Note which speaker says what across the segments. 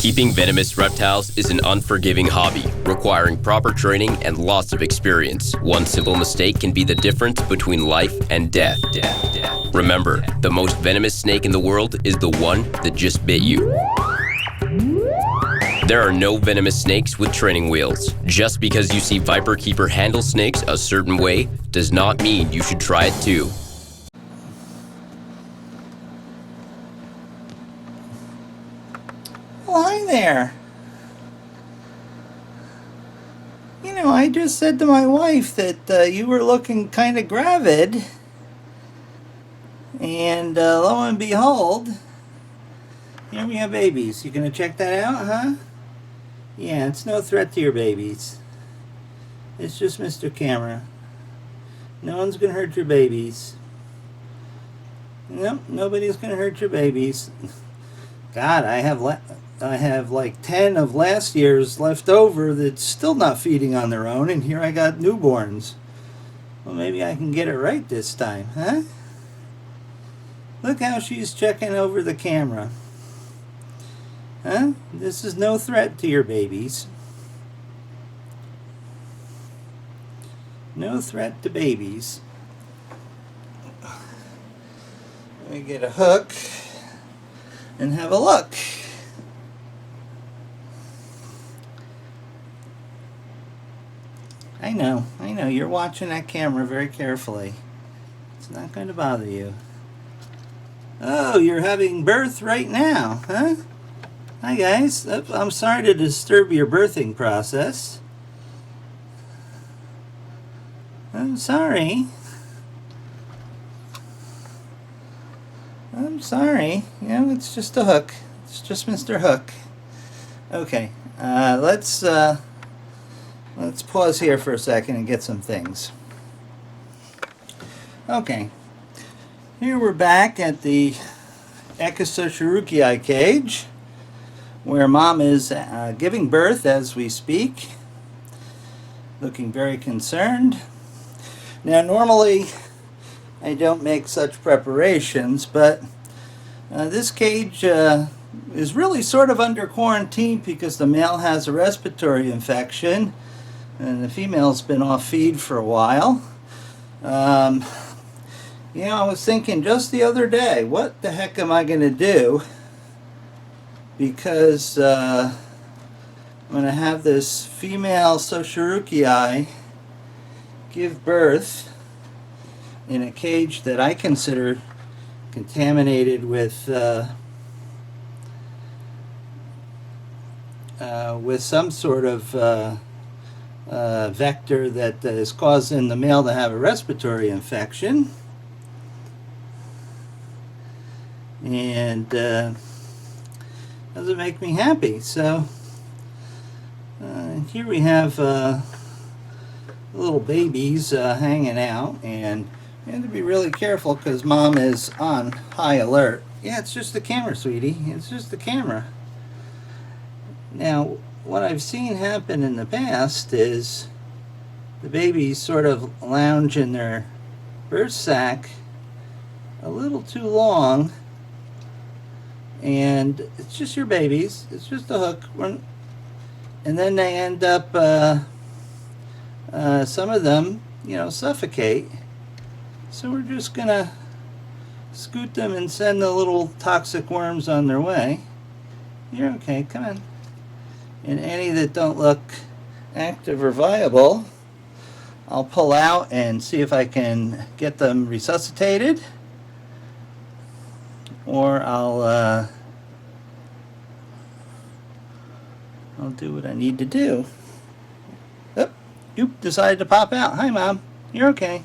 Speaker 1: Keeping venomous reptiles is an unforgiving hobby, requiring proper training and lots of experience. One simple mistake can be the difference between life and death. Remember, the most venomous snake in the world is the one that just bit you. There are no venomous snakes with training wheels. Just because you see viperkeeper handle snakes a certain way does not mean you should try it too.
Speaker 2: Well, hi there. You know, I just said to my wife that you were looking kind of gravid. And lo and behold, here we have babies. You gonna check that out, huh? Yeah, it's no threat to your babies. It's just Mr. Camera. No one's gonna hurt your babies. Nope, nobody's gonna hurt your babies. God, I have like 10 of last year's left over that's still not feeding on their own, and here I got newborns. Well, maybe I can get it right this time, huh? Look how she's checking over the camera. Huh? This is no threat to your babies. No threat to babies. Let me get a hook and have a look. I know, you're watching that camera very carefully. It's not going to bother you. Oh, you're having birth right now, huh? Hi guys, I'm sorry to disturb your birthing process. I'm sorry. You know, it's just a hook. It's just Mr. Hook. Okay, let's pause here for a second and get some things. Okay, here we're back at the Echis cage, where Mom is giving birth as we speak, looking very concerned. Now, normally I don't make such preparations, but this cage is really sort of under quarantine because the male has a respiratory infection and the female's been off feed for a while. You know, I was thinking just the other day, what the heck am I going to do? Because I'm going to have this female Sawscale give birth in a cage that I consider contaminated with some sort of vector that is causing the male to have a respiratory infection. And doesn't make me happy. So here we have little babies hanging out, and you have to be really careful because Mom is on high alert. Yeah, it's just the camera, sweetie. It's just the camera. Now, what I've seen happen in the past is the babies sort of lounge in their birth sac a little too long, and it's just your babies. It's just a hook. And then they end up, some of them, you know, suffocate. So we're just going to scoot them and send the little toxic worms on their way. You're okay, come on. And any that don't look active or viable, I'll pull out and see if I can get them resuscitated. Or I'll do what I need to do. Oh, you decided to pop out. Hi, Mom. You're okay.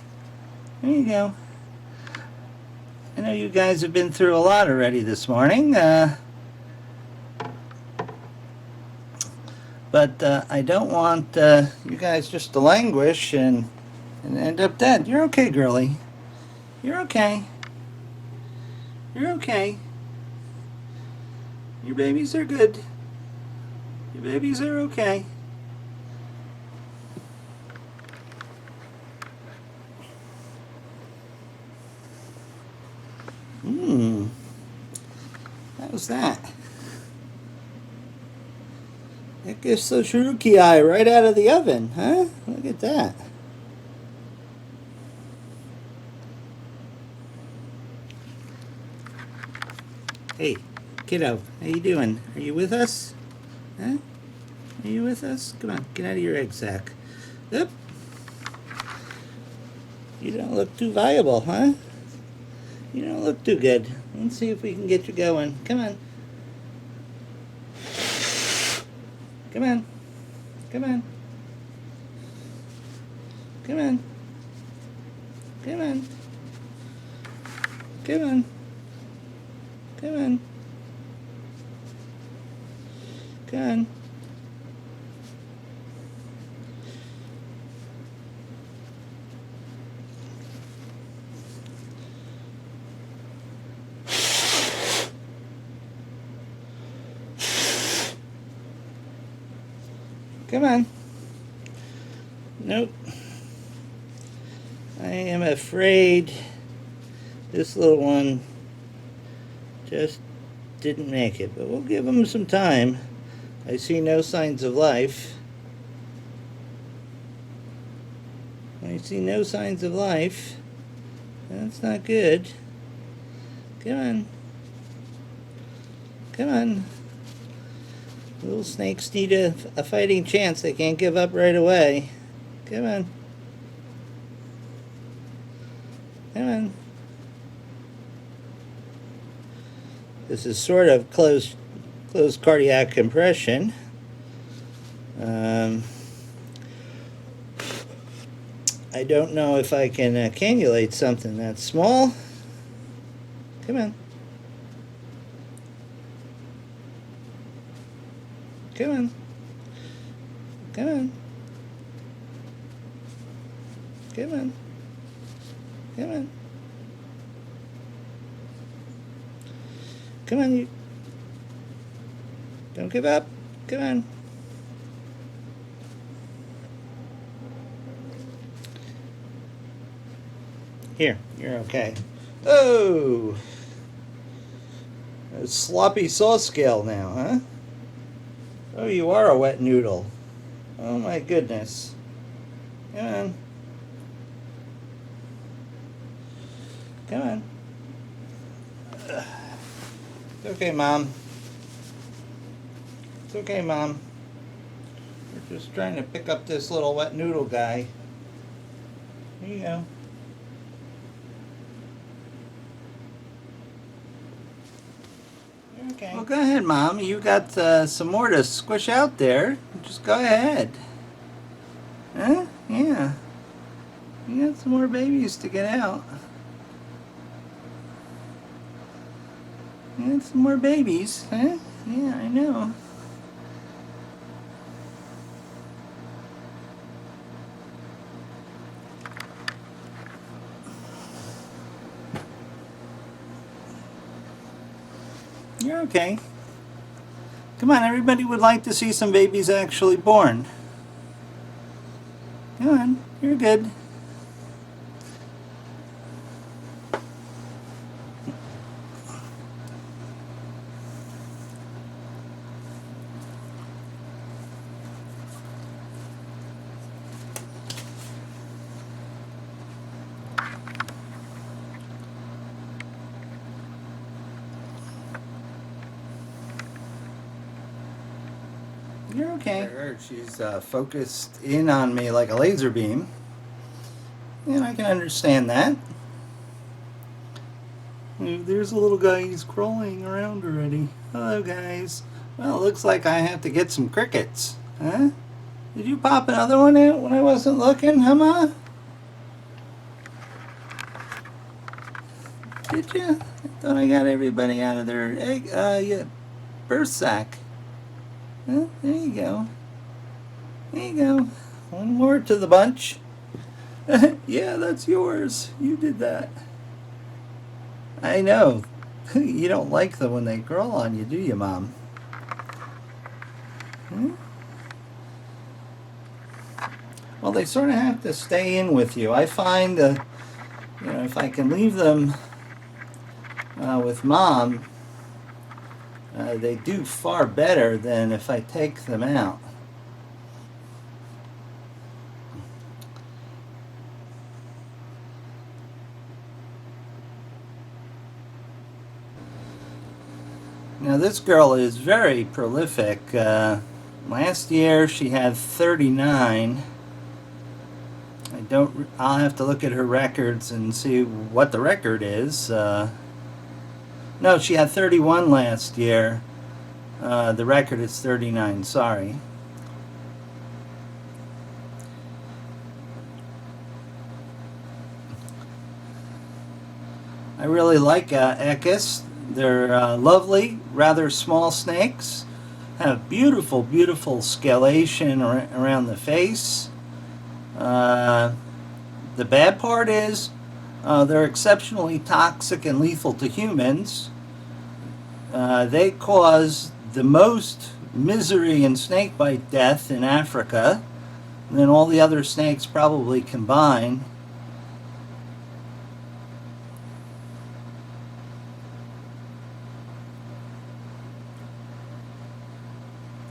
Speaker 2: There you go. I know you guys have been through a lot already this morning, but I don't want you guys just to languish and end up dead. You're okay, girlie. You're okay. You're okay. Your babies are good. Your babies are okay. How's that? That gives the Shiruki eye right out of the oven, huh? Look at that. Hey, kiddo, how you doing? Are you with us? Huh? Are you with us? Come on, get out of your egg sack. Up. You don't look too viable, huh? You don't look too good. Let's see if we can get you going. Come on. Come on. Come on. Come on. Come on. Come on. Come on. Come on. Come on. Nope. I am afraid this little one just didn't make it, but we'll give him some time. I see no signs of life. I see no signs of life. That's not good. Come on. Come on. Little snakes need a fighting chance. They can't give up right away. Come on. Come on. This is sort of closed cardiac compression. I don't know if I can cannulate something that small. Come on. Come on. Come on. Come on. Come on. Come on, you. Don't give up. Come on. Here, you're okay. Oh! A sloppy Sawscale now, huh? Oh, you are a wet noodle. Oh my goodness. Come on. Come on. It's okay, Mom. It's okay, Mom. We're just trying to pick up this little wet noodle guy. Here you go. Okay. Well, go ahead, Mom. You got some more to squish out there. Just go ahead. Huh? Yeah. You got some more babies to get out. You got some more babies, huh? Yeah, I know. You're okay. Come on, everybody would like to see some babies actually born. Come on, you're good. You're okay. She's focused in on me like a laser beam. And I can understand that. There's a little guy, he's crawling around already. Hello, guys. Well, it looks like I have to get some crickets. Huh? Did you pop another one out when I wasn't looking, huh, Ma? Did you? I thought I got everybody out of their egg, yeah, birth sack. Well, there you go. There you go. One more to the bunch. Yeah, that's yours. You did that. I know. You don't like them when they crawl on you, do you, Mom? Hmm? Well, they sort of have to stay in with you. I find, if I can leave them with Mom, They do far better than if I take them out. Now this girl is very prolific. Last year she had 39. I'll have to look at her records and see what the record is. No, she had 31 last year. The record is 39, sorry. I really like Echis. They're lovely, rather small snakes. Have beautiful, beautiful scalation around the face. The bad part is they're exceptionally toxic and lethal to humans. They cause the most misery and snakebite death in Africa than all the other snakes probably combined.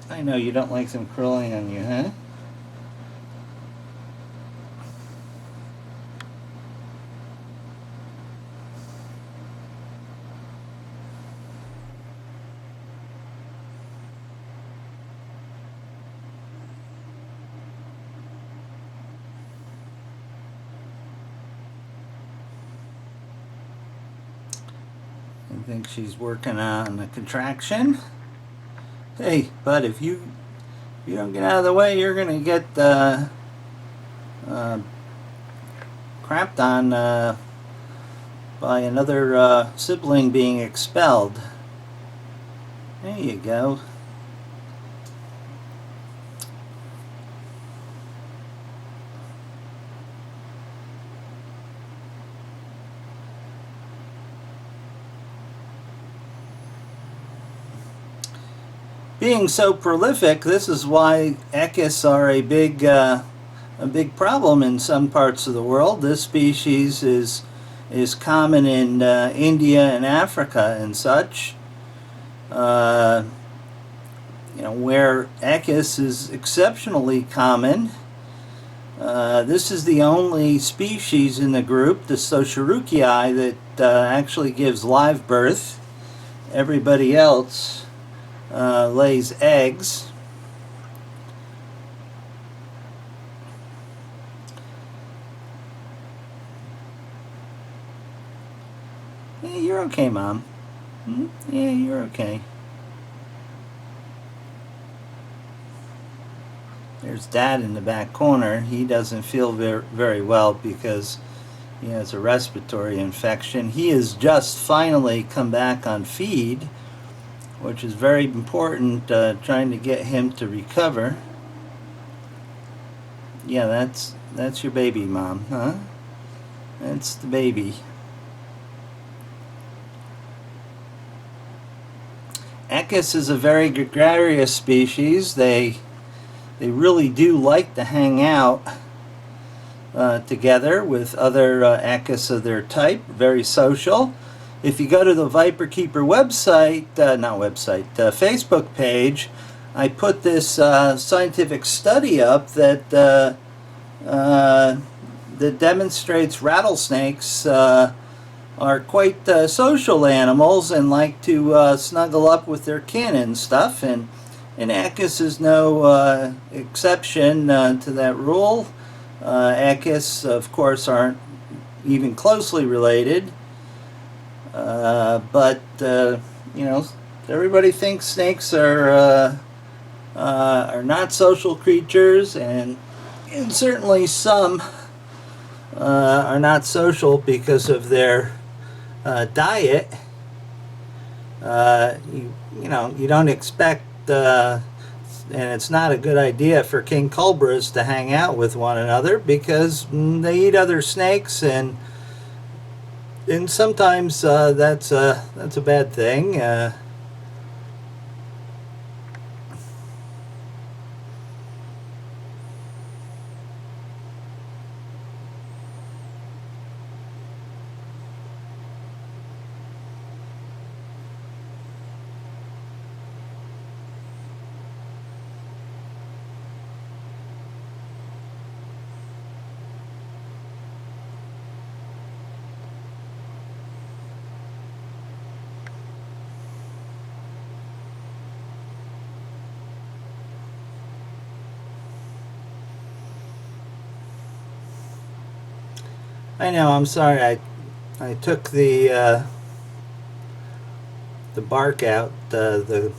Speaker 2: I know you don't like them crawling on you, huh? I think she's working on a contraction. Hey, bud, if you don't get out of the way, you're gonna get crapped on by another sibling being expelled. There you go. Being so prolific, this is why Echis are a big problem in some parts of the world. This species is common in India and Africa and such. Where Echis is exceptionally common. This is the only species in the group, the Sosharuchii, that actually gives live birth. Everybody else lays eggs. Yeah, you're okay, Mom. Yeah, you're okay. There's Dad in the back corner. He doesn't feel very well because he has a respiratory infection. He has just finally come back on feed, which is very important, trying to get him to recover. Yeah, that's your baby, Mom, huh? That's the baby. Echis is a very gregarious species. They really do like to hang out together with other Echis of their type. Very social. If you go to the viperkeeper website, Facebook page, I put this scientific study up that demonstrates rattlesnakes are quite social animals and like to snuggle up with their kin and stuff. And Echis is no exception to that rule. Echis, of course, aren't even closely related. But everybody thinks snakes are not social creatures, and certainly some are not social because of their diet. You don't expect, and it's not a good idea for king cobras to hang out with one another because they eat other snakes, and sometimes that's a bad thing. I know, I'm sorry. I took the bark out, the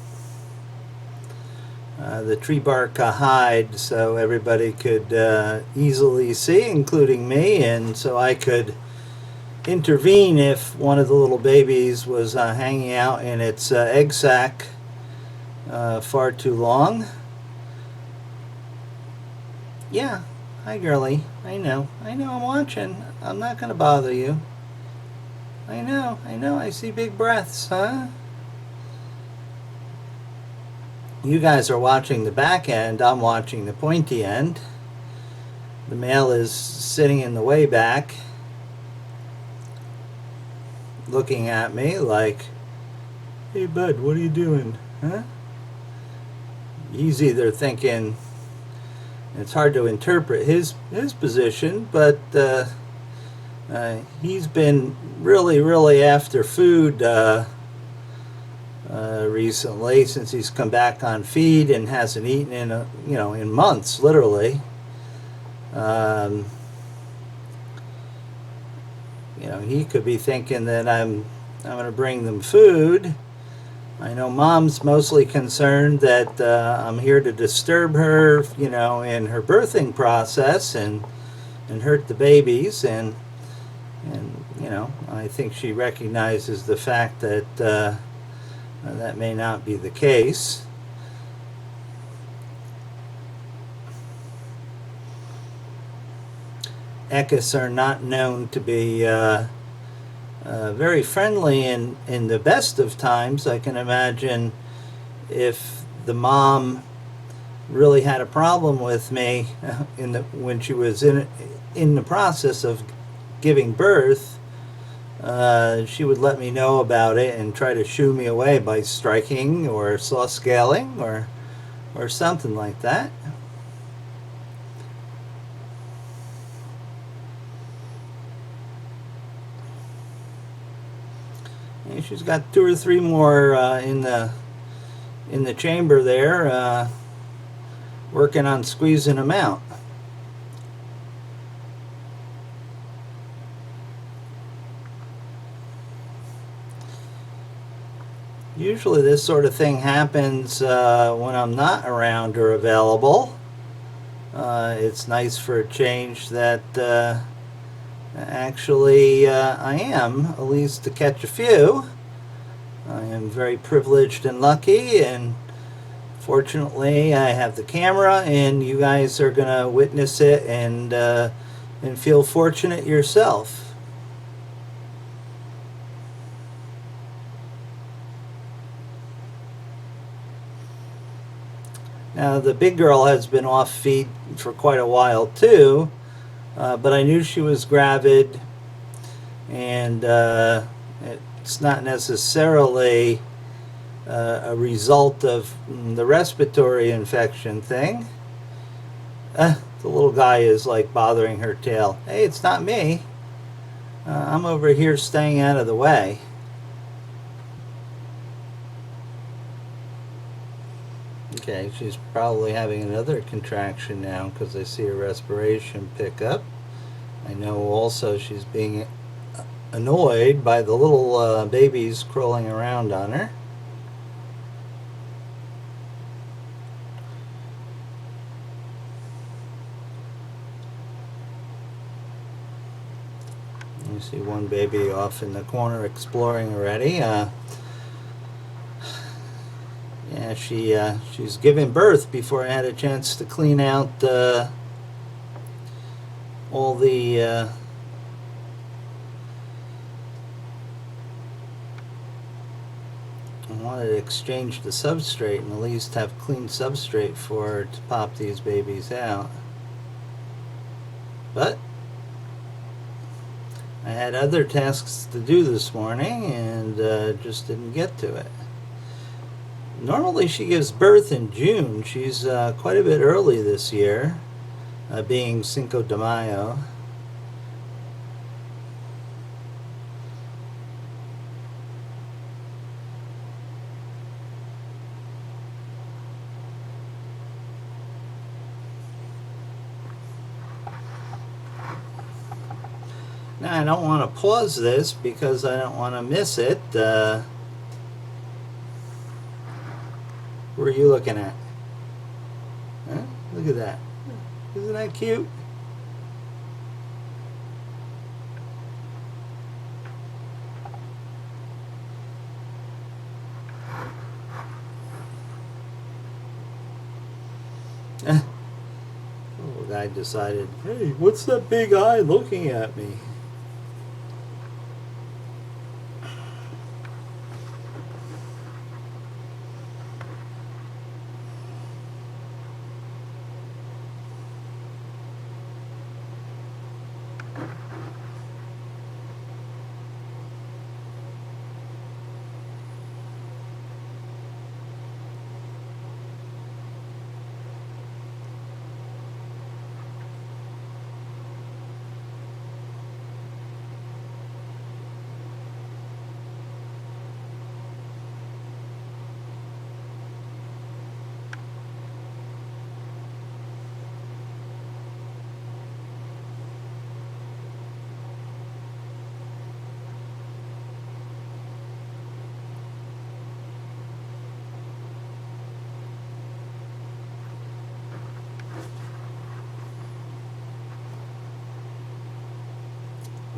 Speaker 2: tree bark hide, so everybody could easily see, including me, and so I could intervene if one of the little babies was hanging out in its egg sac far too long. Yeah, hi girlie. I know I'm watching. I'm not gonna bother you. I know, I see big breaths, huh? You guys are watching the back end, I'm watching the pointy end. The male is sitting in the way back, looking at me like, hey bud, what are you doing, huh? He's either thinking, it's hard to interpret his position, but he's been really after food recently, since he's come back on feed and hasn't eaten in months, literally. He could be thinking that I'm going to bring them food. I know mom's mostly concerned that I'm here to disturb her, in her birthing process and hurt the babies, and I think she recognizes the fact that that may not be the case. Echis are not known to be very friendly in the best of times. I can imagine if the mom really had a problem with me when she was in the process of giving birth, she would let me know about it and try to shoo me away by striking or sawscaling or something like that. And she's got 2 or 3 more in the chamber there, working on squeezing them out. Usually this sort of thing happens when I'm not around or available. It's nice for a change that actually I am, at least to catch a few. I am very privileged and lucky, and fortunately I have the camera, and you guys are going to witness it and feel fortunate yourself. Now the big girl has been off feed for quite a while too, but I knew she was gravid, and it's not necessarily a result of the respiratory infection thing. The little guy is like bothering her tail. Hey, it's not me. I'm over here staying out of the way. Okay, she's probably having another contraction now because I see her respiration pick up. I know also she's being annoyed by the little babies crawling around on her. You see one baby off in the corner exploring already. Yeah, she's given birth before I had a chance to clean out all the I wanted to exchange the substrate and at least have clean substrate for her to pop these babies out. But I had other tasks to do this morning and just didn't get to it. Normally she gives birth in June. She's quite a bit early this year, being Cinco de Mayo. Now I don't want to pause this because I don't want to miss it. What are you looking at? Huh? Look at that. Isn't that cute? Little guy decided, hey, what's that big eye looking at me?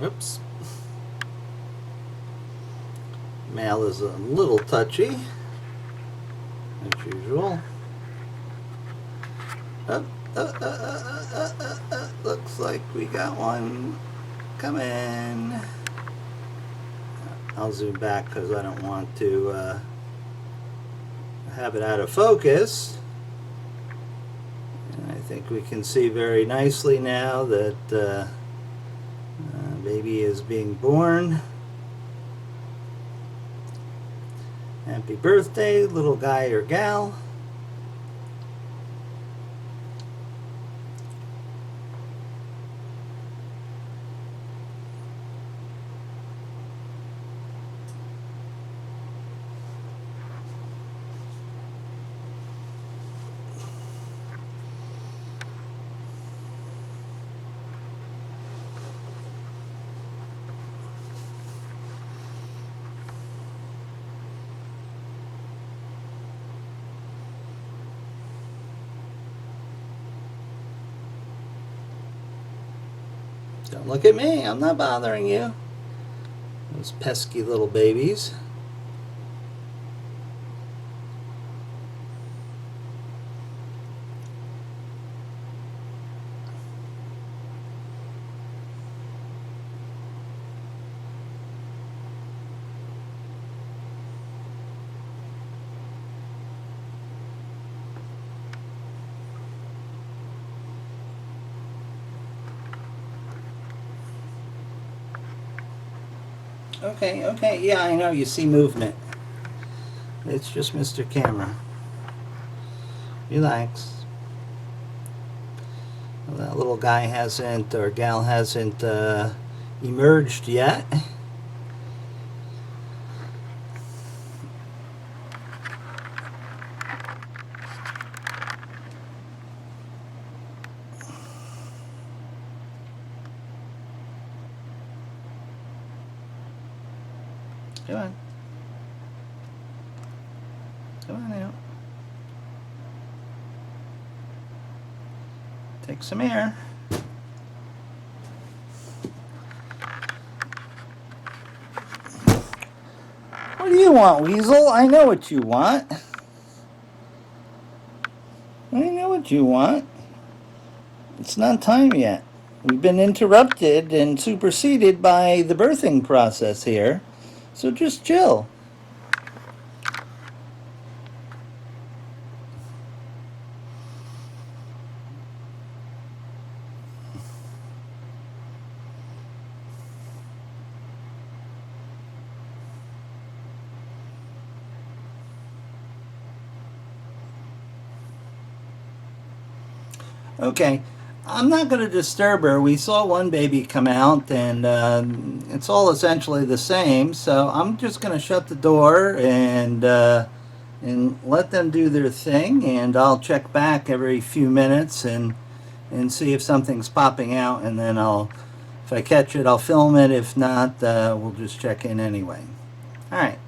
Speaker 2: Oops. Male is a little touchy, as usual. Looks like we got one coming. I'll zoom back because I don't want to have it out of focus. And I think we can see very nicely now that baby is being born. Happy birthday, little guy or gal. Don't look at me, I'm not bothering you. Those pesky little babies. Okay, yeah, I know you see movement. It's just Mr. Camera. Relax. Well, that little guy hasn't, or gal hasn't emerged yet. Come on. Come on out. Take some air. What do you want, Weasel? I know what you want. I know what you want. It's not time yet. We've been interrupted and superseded by the birthing process here. So just chill. Okay, I'm not going to disturb her. We saw one baby come out, and it's all essentially the same. So I'm just going to shut the door and let them do their thing, and I'll check back every few minutes and see if something's popping out, and then I'll If I catch it, I'll film it. If not, we'll just check in anyway. All right.